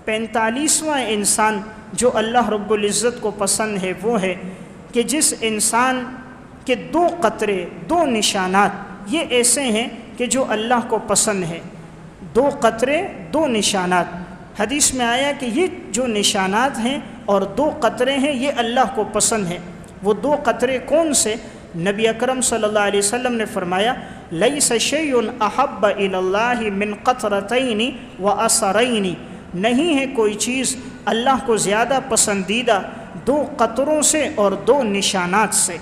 45واں انسان جو اللہ رب العزت کو پسند ہے وہ ہے کہ جس انسان کے 2 قطرے 2 نشانات یہ ایسے ہیں کہ جو اللہ کو پسند ہے. 2 قطرے 2 نشانات. حدیث میں آیا کہ یہ جو نشانات ہیں اور 2 قطرے ہیں یہ اللہ کو پسند ہے. وہ 2 قطرے کون سے؟ نبی اکرم صلی اللہ علیہ وسلم نے فرمایا لیس شیء احب الی اللہ من قطرتین واثرین، نہیں ہے کوئی چیز اللہ کو زیادہ پسندیدہ 2 قطروں سے اور 2 نشانات سے.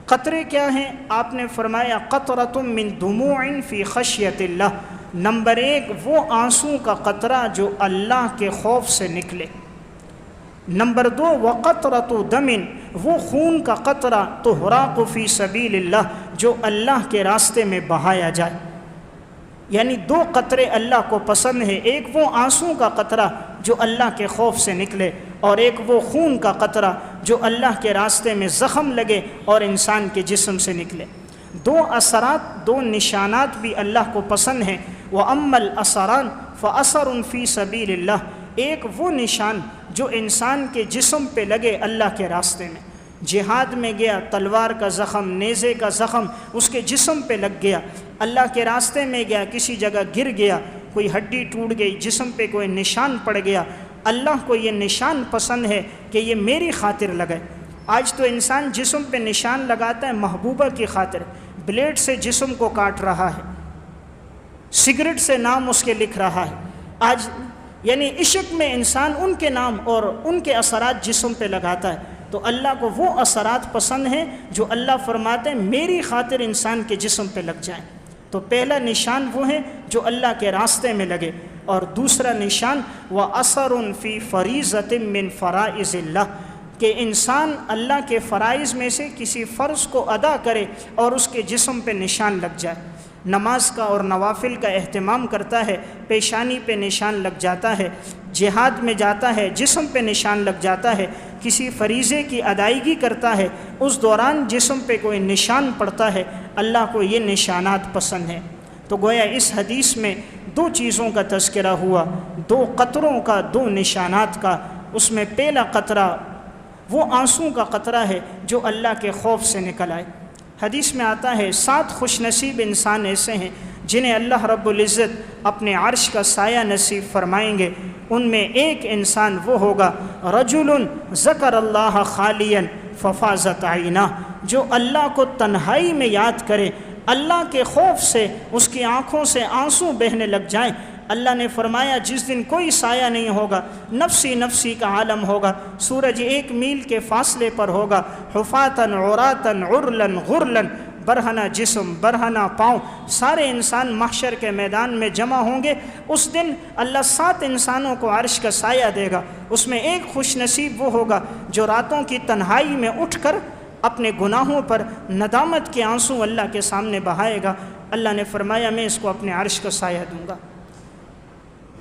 قطرے کیا ہیں؟ آپ نے فرمایا قطرۃ من دموع فی خشیۃ اللہ. نمبر 1 وہ آنسو کا قطرہ جو اللہ کے خوف سے نکلے. نمبر 2 وقطرۃ دم، وہ خون کا قطرہ تحراق فی سبیل اللہ جو اللہ کے راستے میں بہایا جائے. یعنی 2 قطرے اللہ کو پسند ہے. ایک وہ آنسو کا قطرہ جو اللہ کے خوف سے نکلے، اور ایک وہ خون کا قطرہ جو اللہ کے راستے میں زخم لگے اور انسان کے جسم سے نکلے. 2 اثرات 2 نشانات بھی اللہ کو پسند ہیں. وَأَمَّا الْأَثَرَانِ فَأَثَرٌ فِي سَبِيلِ اللَّهِ، ایک وہ نشان جو انسان کے جسم پہ لگے اللہ کے راستے میں. جہاد میں گیا، تلوار کا زخم، نیزے کا زخم اس کے جسم پہ لگ گیا. اللہ کے راستے میں گیا، کسی جگہ گر گیا، کوئی ہڈی ٹوٹ گئی، جسم پہ کوئی نشان پڑ گیا. اللہ کو یہ نشان پسند ہے کہ یہ میری خاطر لگے. آج تو انسان جسم پہ نشان لگاتا ہے محبوبہ کی خاطر. بلیڈ سے جسم کو کاٹ رہا ہے، سگریٹ سے نام اس کے لکھ رہا ہے. آج یعنی عشق میں انسان ان کے نام اور ان کے اثرات جسم پہ لگاتا ہے. تو اللہ کو وہ اثرات پسند ہیں جو اللہ فرماتے ہیں میری خاطر انسان کے جسم پہ لگ جائیں. تو پہلا نشان وہ ہے جو اللہ کے راستے میں لگے، اور دوسرا نشان وَأَثَرٌ فِي فَرِيضَةٍ مِّن فَرَائِضِ اللَّهِ، کہ انسان اللہ کے فرائض میں سے کسی فرض کو ادا کرے اور اس کے جسم پہ نشان لگ جائے. نماز کا اور نوافل کا اہتمام کرتا ہے، پیشانی پہ نشان لگ جاتا ہے. جہاد میں جاتا ہے، جسم پہ نشان لگ جاتا ہے. کسی فریضے کی ادائیگی کرتا ہے، اس دوران جسم پہ کوئی نشان پڑتا ہے. اللہ کو یہ نشانات پسند ہیں. تو گویا اس حدیث میں 2 چیزوں کا تذکرہ ہوا، 2 قطروں کا، 2 نشانات کا. اس میں پہلا قطرہ وہ آنسو کا قطرہ ہے جو اللہ کے خوف سے نکل آئے. حدیث میں آتا ہے 7 خوش نصیب انسان ایسے ہیں جنہیں اللہ رب العزت اپنے عرش کا سایہ نصیب فرمائیں گے. ان میں ایک انسان وہ ہوگا رجل ذکر اللہ خالیا ففاضت عیناہ، جو اللہ کو تنہائی میں یاد کرے، اللہ کے خوف سے اس کی آنکھوں سے آنسو بہنے لگ جائیں. اللہ نے فرمایا جس دن کوئی سایہ نہیں ہوگا، نفسی نفسی کا عالم ہوگا، سورج 1 میل کے فاصلے پر ہوگا، حفاتن عوراتن عرلن غرلن، برہنہ جسم برہنہ پاؤں، سارے انسان محشر کے میدان میں جمع ہوں گے. اس دن اللہ 7 انسانوں کو عرش کا سایہ دے گا. اس میں ایک خوش نصیب وہ ہوگا جو راتوں کی تنہائی میں اٹھ کر اپنے گناہوں پر ندامت کے آنسو اللہ کے سامنے بہائے گا. اللہ نے فرمایا میں اس کو اپنے عرش کا سایہ دوں گا.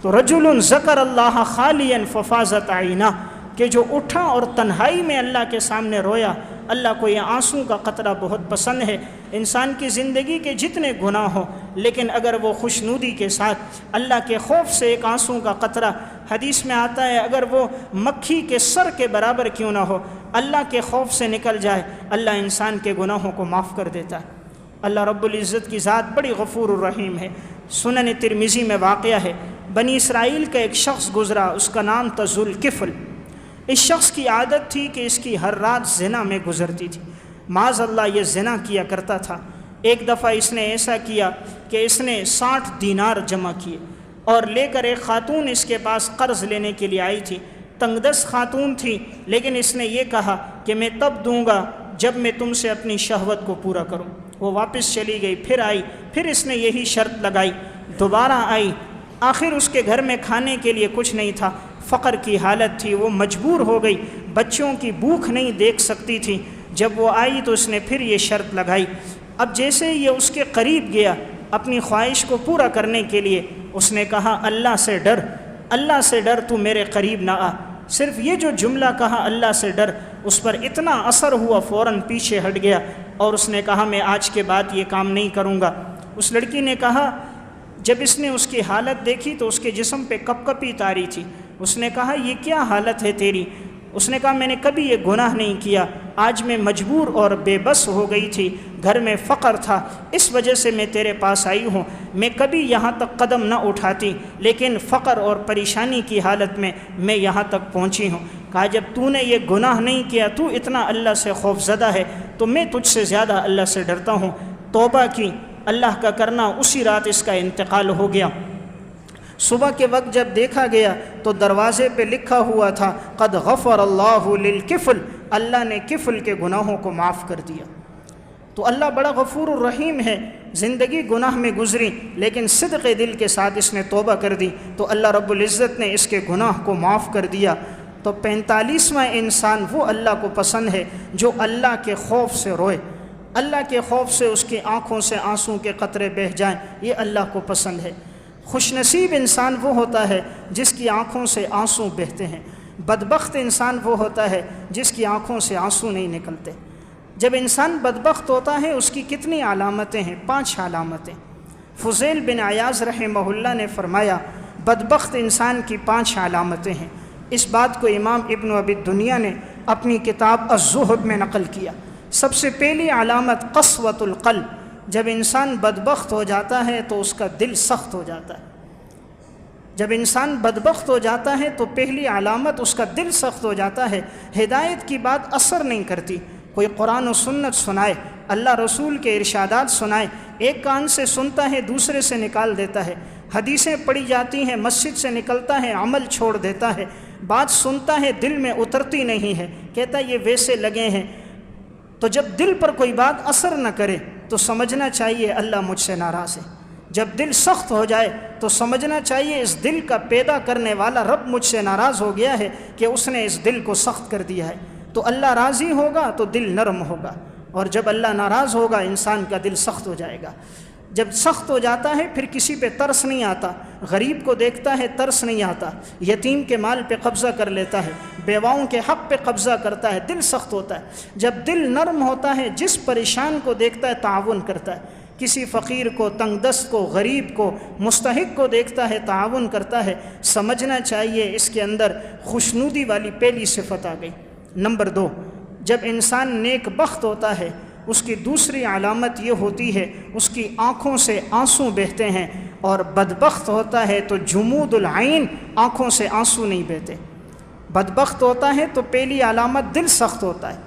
تو رجل ذکر اللہ خالیا ففاضت عیناہ، کہ جو اٹھا اور تنہائی میں اللہ کے سامنے رویا. اللہ کو یہ آنسو کا قطرہ بہت پسند ہے. انسان کی زندگی کے جتنے گناہ ہوں، لیکن اگر وہ خوشنودی کے ساتھ اللہ کے خوف سے ایک آنسو کا قطرہ، حدیث میں آتا ہے اگر وہ مکھی کے سر کے برابر کیوں نہ ہو، اللہ کے خوف سے نکل جائے، اللہ انسان کے گناہوں کو معاف کر دیتا ہے. اللہ رب العزت کی ذات بڑی غفور الرحیم ہے. سنن ترمذی میں واقعہ ہے، بنی اسرائیل کا ایک شخص گزرا، اس کا نام تھا ذوالکفل. اس شخص کی عادت تھی کہ اس کی ہر رات زنا میں گزرتی تھی. معاذ اللہ یہ زنا کیا کرتا تھا. ایک دفعہ اس نے ایسا کیا کہ اس نے 60 دینار جمع کیے اور لے کر ایک خاتون اس کے پاس قرض لینے کے لیے آئی تھی. تنگ دست خاتون تھی، لیکن اس نے یہ کہا کہ میں تب دوں گا جب میں تم سے اپنی شہوت کو پورا کروں. وہ واپس چلی گئی، پھر آئی، پھر اس نے یہی شرط لگائی، دوبارہ آئی. آخر اس کے گھر میں کھانے کے لیے کچھ نہیں تھا، فقر کی حالت تھی، وہ مجبور ہو گئی، بچوں کی بھوک نہیں دیکھ سکتی تھی. جب وہ آئی تو اس نے پھر یہ شرط لگائی. اب جیسے یہ اس کے قریب گیا اپنی خواہش کو پورا کرنے کے لیے، اس نے کہا اللہ سے ڈر، اللہ سے ڈر، تو میرے قریب نہ آ. صرف یہ جو جملہ کہا اللہ سے ڈر، اس پر اتنا اثر ہوا، فوراً پیچھے ہٹ گیا اور اس نے کہا میں آج کے بعد یہ کام نہیں کروں گا. اس لڑکی نے کہا، جب اس نے اس کی حالت دیکھی تو اس کے جسم پہ کپ کپی تاری تھی. اس نے کہا یہ کیا حالت ہے تیری؟ اس نے کہا میں نے کبھی یہ گناہ نہیں کیا، آج میں مجبور اور بے بس ہو گئی تھی، گھر میں فقر تھا، اس وجہ سے میں تیرے پاس آئی ہوں، میں کبھی یہاں تک قدم نہ اٹھاتی، لیکن فقر اور پریشانی کی حالت میں میں یہاں تک پہنچی ہوں۔ کہا جب تو نے یہ گناہ نہیں کیا، تو اتنا اللہ سے خوف زدہ ہے، تو میں تجھ سے زیادہ اللہ سے ڈرتا ہوں۔ توبہ کی، اللہ کا کرنا، اسی رات اس کا انتقال ہو گیا۔ صبح کے وقت جب دیکھا گیا تو دروازے پہ لکھا ہوا تھا قد غفر اللہ للکفل، اللہ نے کفل کے گناہوں کو معاف کر دیا۔ تو اللہ بڑا غفور الرحیم ہے، زندگی گناہ میں گزری لیکن صدق دل کے ساتھ اس نے توبہ کر دی تو اللہ رب العزت نے اس کے گناہ کو معاف کر دیا۔ تو 45واں انسان وہ اللہ کو پسند ہے جو اللہ کے خوف سے روئے، اللہ کے خوف سے اس کی آنکھوں سے آنسوں کے قطرے بہہ جائیں، یہ اللہ کو پسند ہے۔ خوش نصیب انسان وہ ہوتا ہے جس کی آنکھوں سے آنسوں بہتے ہیں، بدبخت انسان وہ ہوتا ہے جس کی آنکھوں سے آنسوں نہیں نکلتے۔ جب انسان بدبخت ہوتا ہے اس کی کتنی علامتیں ہیں؟ 5 علامتیں۔ فضیل بن عیاض رحمہ اللہ نے فرمایا بدبخت انسان کی 5 علامتیں ہیں۔ اس بات کو امام ابن ابی الدنیا نے اپنی کتاب الزہد میں نقل کیا۔ سب سے پہلی علامت قسوۃ القلب، جب انسان بدبخت ہو جاتا ہے تو اس کا دل سخت ہو جاتا ہے۔ جب انسان بدبخت ہو جاتا ہے تو پہلی علامت اس کا دل سخت ہو جاتا ہے، ہدایت کی بات اثر نہیں کرتی۔ کوئی قرآن و سنت سنائے، اللہ رسول کے ارشادات سنائے، ایک کان سے سنتا ہے دوسرے سے نکال دیتا ہے، حدیثیں پڑھی جاتی ہیں مسجد سے نکلتا ہے عمل چھوڑ دیتا ہے، بات سنتا ہے دل میں اترتی نہیں ہے، کہتا ہے یہ ویسے لگے ہیں۔ تو جب دل پر کوئی بات اثر نہ کرے تو سمجھنا چاہیے اللہ مجھ سے ناراض ہے۔ جب دل سخت ہو جائے تو سمجھنا چاہیے اس دل کا پیدا کرنے والا رب مجھ سے ناراض ہو گیا ہے کہ اس نے اس دل کو سخت کر دیا ہے۔ تو اللہ راضی ہوگا تو دل نرم ہوگا، اور جب اللہ ناراض ہوگا انسان کا دل سخت ہو جائے گا۔ جب سخت ہو جاتا ہے پھر کسی پہ ترس نہیں آتا، غریب کو دیکھتا ہے ترس نہیں آتا، یتیم کے مال پہ قبضہ کر لیتا ہے، بیواؤں کے حق پہ قبضہ کرتا ہے، دل سخت ہوتا ہے۔ جب دل نرم ہوتا ہے جس پریشان کو دیکھتا ہے تعاون کرتا ہے، کسی فقیر کو، تنگ دست کو، غریب کو، مستحق کو دیکھتا ہے تعاون کرتا ہے، سمجھنا چاہیے اس کے اندر خوشنودی والی پہلی صفت آ گئی۔ نمبر 2، جب انسان نیک بخت ہوتا ہے اس کی دوسری علامت یہ ہوتی ہے اس کی آنکھوں سے آنسوں بہتے ہیں، اور بدبخت ہوتا ہے تو جمود العین، آنکھوں سے آنسوں نہیں بہتے۔ بدبخت ہوتا ہے تو پہلی علامت دل سخت ہوتا ہے،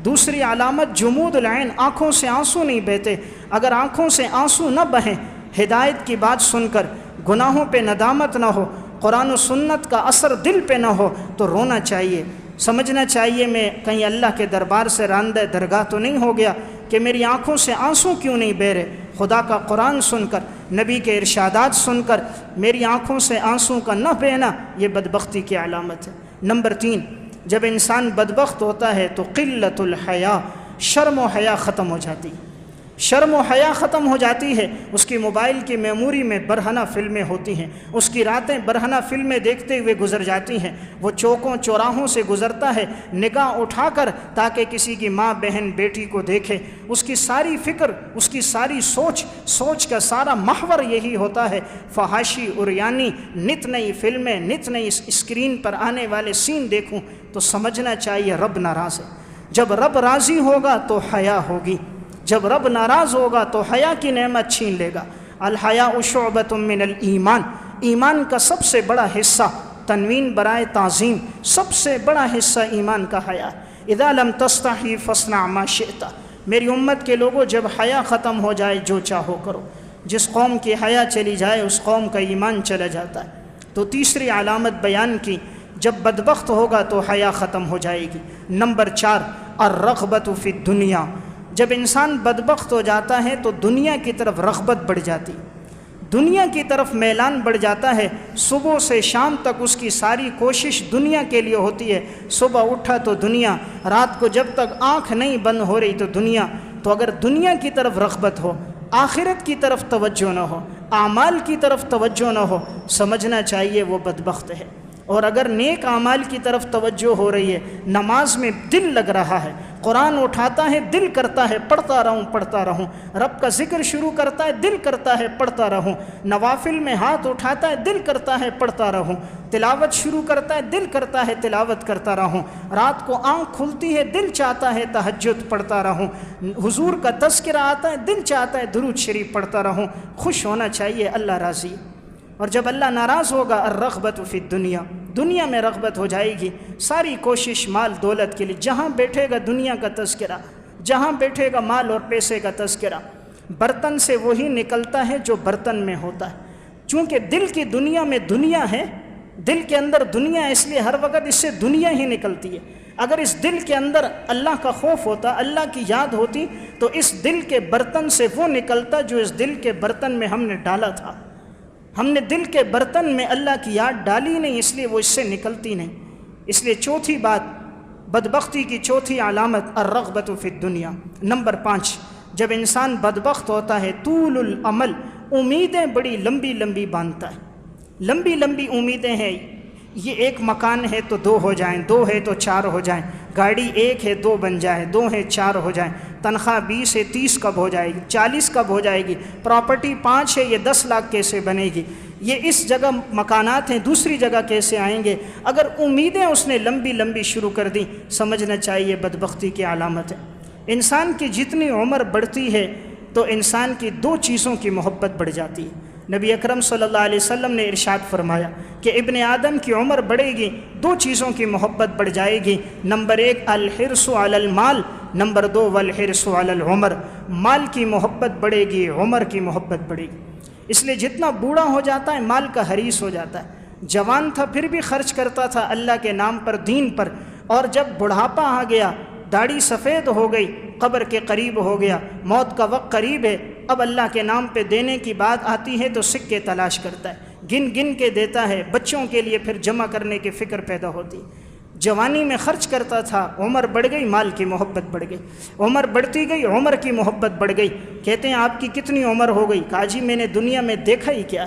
دوسری علامت جمود العین، آنکھوں سے آنسوں نہیں بہتے۔ اگر آنکھوں سے آنسوں نہ بہیں، ہدایت کی بات سن کر گناہوں پہ ندامت نہ ہو، قرآن و سنت کا اثر دل پہ نہ ہو تو رونا چاہیے، سمجھنا چاہیے میں کہیں اللہ کے دربار سے راندہ درگاہ تو نہیں ہو گیا کہ میری آنکھوں سے آنسوں کیوں نہیں بہ رہے۔ خدا کا قرآن سن کر، نبی کے ارشادات سن کر میری آنکھوں سے آنسوں کا نہ بہنا، یہ بدبختی کی علامت ہے۔ نمبر 3، جب انسان بدبخت ہوتا ہے تو قلت الحیا، شرم و حیا ختم ہو جاتی، شرم و حیا ختم ہو جاتی ہے۔ اس کی موبائل کی میموری میں برہنہ فلمیں ہوتی ہیں، اس کی راتیں برہنہ فلمیں دیکھتے ہوئے گزر جاتی ہیں، وہ چوکوں چوراہوں سے گزرتا ہے نگاہ اٹھا کر تاکہ کسی کی ماں بہن بیٹی کو دیکھے۔ اس کی ساری فکر، اس کی ساری سوچ کا سارا محور یہی ہوتا ہے فحاشی عریانی، نت نئی فلمیں، نت نئی اسکرین پر آنے والے سین دیکھوں تو سمجھنا چاہیے رب ناراض ہے۔ جب رب راضی ہوگا تو حیا ہوگی، جب رب ناراض ہوگا تو حیا کی نعمت چھین لے گا۔ الحیاء شعبۃ من الایمان، ایمان کا سب سے بڑا حصہ، تنوین برائے تعظیم، سب سے بڑا حصہ ایمان کا حیا۔ اذا لم تستحی فاصنع ما شئت، میری امت کے لوگوں جب حیا ختم ہو جائے جو چاہو کرو۔ جس قوم کی حیا چلی جائے اس قوم کا ایمان چلا جاتا ہے۔ تو تیسری علامت بیان کی، جب بدبخت ہوگا تو حیا ختم ہو جائے گی۔ نمبر 4، الرغبۃ فی الدنیا، جب انسان بدبخت ہو جاتا ہے تو دنیا کی طرف رغبت بڑھ جاتی، دنیا کی طرف میلان بڑھ جاتا ہے۔ صبح سے شام تک اس کی ساری کوشش دنیا کے لیے ہوتی ہے، صبح اٹھا تو دنیا، رات کو جب تک آنکھ نہیں بند ہو رہی تو دنیا۔ تو اگر دنیا کی طرف رغبت ہو، آخرت کی طرف توجہ نہ ہو، اعمال کی طرف توجہ نہ ہو، سمجھنا چاہیے وہ بدبخت ہے۔ اور اگر نیک اعمال کی طرف توجہ ہو رہی ہے، نماز میں دل لگ رہا ہے، قرآن اٹھاتا ہے دل کرتا ہے پڑھتا رہوں، رب کا ذکر شروع کرتا ہے دل کرتا ہے پڑھتا رہوں، نوافل میں ہاتھ اٹھاتا ہے دل کرتا ہے پڑھتا رہوں، تلاوت شروع کرتا ہے دل کرتا ہے تلاوت کرتا رہوں، رات کو آنکھ کھلتی ہے دل چاہتا ہے تہجد پڑھتا رہوں، حضور کا تذکرہ آتا ہے دل چاہتا ہے درود شریف پڑھتا رہوں۔ خوش ہونا چاہیے، اللہ راضی، اور جب اللہ ناراض ہوگا الرغبت فی الدنیا، دنیا میں رغبت ہو جائے گی، ساری کوشش مال دولت کے لیے، جہاں بیٹھے گا دنیا کا تذکرہ، جہاں بیٹھے گا مال اور پیسے کا تذکرہ۔ برتن سے وہی نکلتا ہے جو برتن میں ہوتا ہے، چونکہ دل کی دنیا میں دنیا ہے، دل کے اندر دنیا ہے، اس لیے ہر وقت اس سے دنیا ہی نکلتی ہے۔ اگر اس دل کے اندر اللہ کا خوف ہوتا، اللہ کی یاد ہوتی، تو اس دل کے برتن سے وہ نکلتا جو اس دل کے برتن میں ہم نے ڈالا تھا۔ ہم نے دل کے برتن میں اللہ کی یاد ڈالی نہیں، اس لیے وہ اس سے نکلتی نہیں۔ اس لیے چوتھی بات، بدبختی کی چوتھی علامت الرغبت فی الدنیا۔ نمبر 5، جب انسان بدبخت ہوتا ہے طول العمل، امیدیں بڑی لمبی لمبی باندھتا ہے، لمبی لمبی امیدیں ہیں، یہ ایک مکان ہے تو 2 ہو جائیں، 2 ہے تو 4 ہو جائیں، گاڑی 1 ہے 2 بن جائے، 2 ہے 4 ہو جائیں، تنخواہ 20 ہے 30 کب ہو جائے گی، 40 کب ہو جائے گی، پراپرٹی 5 ہے یہ 10 لاکھ کیسے بنے گی، یہ اس جگہ مکانات ہیں دوسری جگہ کیسے آئیں گے۔ اگر امیدیں اس نے لمبی لمبی شروع کر دیں، سمجھنا چاہیے بدبختی کی علامت ہے۔ انسان کی جتنی عمر بڑھتی ہے تو انسان کی 2 چیزوں کی محبت بڑھ جاتی ہے۔ نبی اکرم صلی اللہ علیہ وسلم نے ارشاد فرمایا کہ ابن آدم کی عمر بڑھے گی، 2 چیزوں کی محبت بڑھ جائے گی۔ نمبر 1 الحرص علی المال، نمبر 2 والحرص علی العمر۔ مال کی محبت بڑھے گی، عمر کی محبت بڑھے گی۔ اس لیے جتنا بوڑھا ہو جاتا ہے مال کا حریص ہو جاتا ہے۔ جوان تھا پھر بھی خرچ کرتا تھا اللہ کے نام پر، دین پر، اور جب بڑھاپا آ گیا، داڑھی سفید ہو گئی، قبر کے قریب ہو گیا، موت کا وقت قریب ہے، اب اللہ کے نام پہ دینے کی بات آتی ہے تو سکے تلاش کرتا ہے، گن گن کے دیتا ہے، بچوں کے لیے پھر جمع کرنے کی فکر پیدا ہوتی۔ جوانی میں خرچ کرتا تھا، عمر بڑھ گئی، مال کی محبت بڑھ گئی، عمر بڑھتی گئی، عمر کی محبت بڑھ گئی۔ کہتے ہیں آپ کی کتنی عمر ہو گئی؟ کہا جی میں نے دنیا میں دیکھا ہی کیا،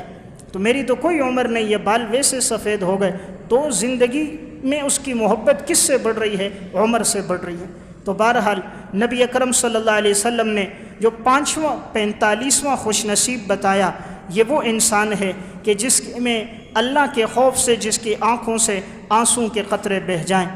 تو میری تو کوئی عمر نہیں ہے، بال ویسے سفید ہو گئے۔ تو زندگی میں اس کی محبت کس سے بڑھ رہی ہے؟ عمر سے بڑھ رہی ہے۔ تو بہرحال نبی اکرم صلی اللہ علیہ وسلم نے جو 45واں خوش نصیب بتایا، یہ وہ انسان ہے کہ جس میں اللہ کے خوف سے جس کی آنکھوں سے آنسوں کے قطرے بہہ جائیں۔